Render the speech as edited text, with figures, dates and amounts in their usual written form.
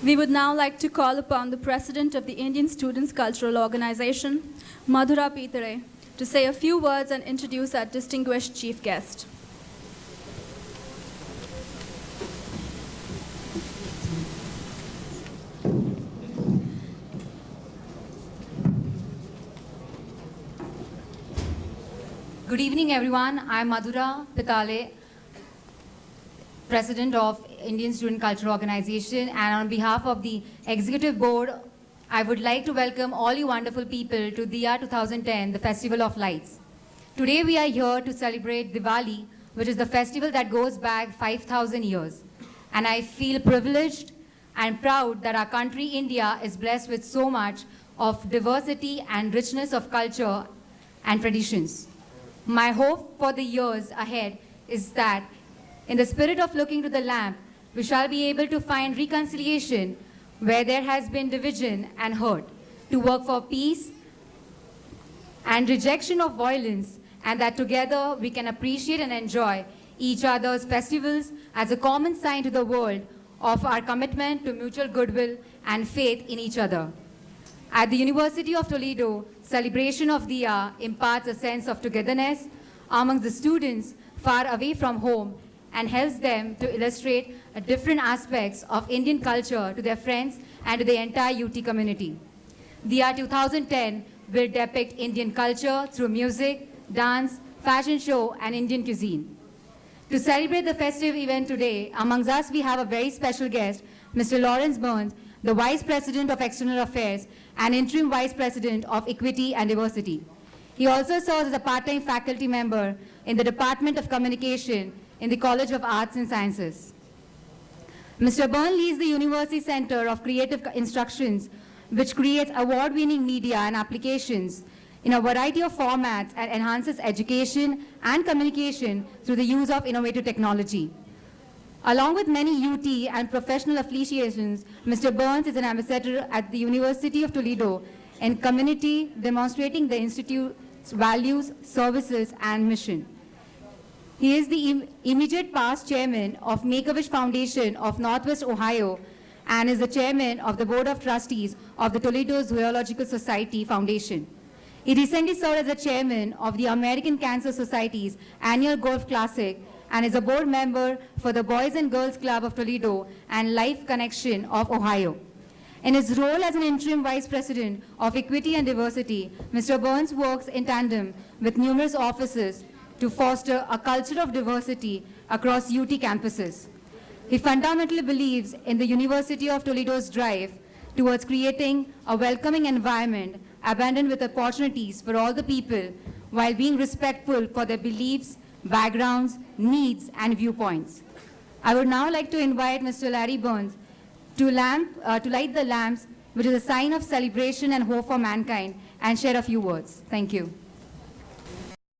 We would now like to call upon the President of the Indian Students Cultural Organization, Madhura Pitare, to say a few words and introduce our distinguished chief guest. Good evening, everyone. I'm Madhura Pitale, President of Indian Student Culture Organization, and on behalf of the Executive Board, I would like to welcome all you wonderful people to Diya 2010, the Festival of Lights. Today we are here to celebrate Diwali, which is the festival that goes back 5,000 years. And I feel privileged and proud that our country, India, is blessed with so much of diversity and richness of culture and traditions. My hope for the years ahead is that in the spirit of looking to the lamp, we shall be able to find reconciliation where there has been division and hurt, to work for peace and rejection of violence, and that together we can appreciate and enjoy each other's festivals as a common sign to the world of our commitment to mutual goodwill and faith in each other. At the University of Toledo, celebration of Diya imparts a sense of togetherness amongst the students far away from home and helps them to illustrate different aspects of Indian culture to their friends and to the entire UT community. Diya 2010 will depict Indian culture through music, dance, fashion show, and Indian cuisine. To celebrate the festive event today, amongst us we have a very special guest, Mr. Lawrence Burns, the Vice President of External Affairs and Interim Vice President of Equity and Diversity. He also serves as a part-time faculty member in the Department of Communication in the College of Arts and Sciences. Mr. Burns leads the University Center of Creative Instructions, which creates award-winning media and applications in a variety of formats and enhances education and communication through the use of innovative technology. Along with many UT and professional affiliations, Mr. Burns is an ambassador at the University of Toledo in community, demonstrating the institute's values, services, and mission. He is the immediate past chairman of Make-A-Wish Foundation of Northwest Ohio and is the chairman of the Board of Trustees of the Toledo Zoological Society Foundation. He recently served as the chairman of the American Cancer Society's annual Golf Classic and is a board member for the Boys and Girls Club of Toledo and Life Connection of Ohio. In his role as an interim vice president of Equity and Diversity, Mr. Burns works in tandem with numerous offices to foster a culture of diversity across UT campuses. He fundamentally believes in the University of Toledo's drive towards creating a welcoming environment abundant with opportunities for all the people while being respectful for their beliefs, backgrounds, needs, and viewpoints. I would now like to invite Mr. Larry Burns to light the lamps, which is a sign of celebration and hope for mankind, and share a few words. Thank you.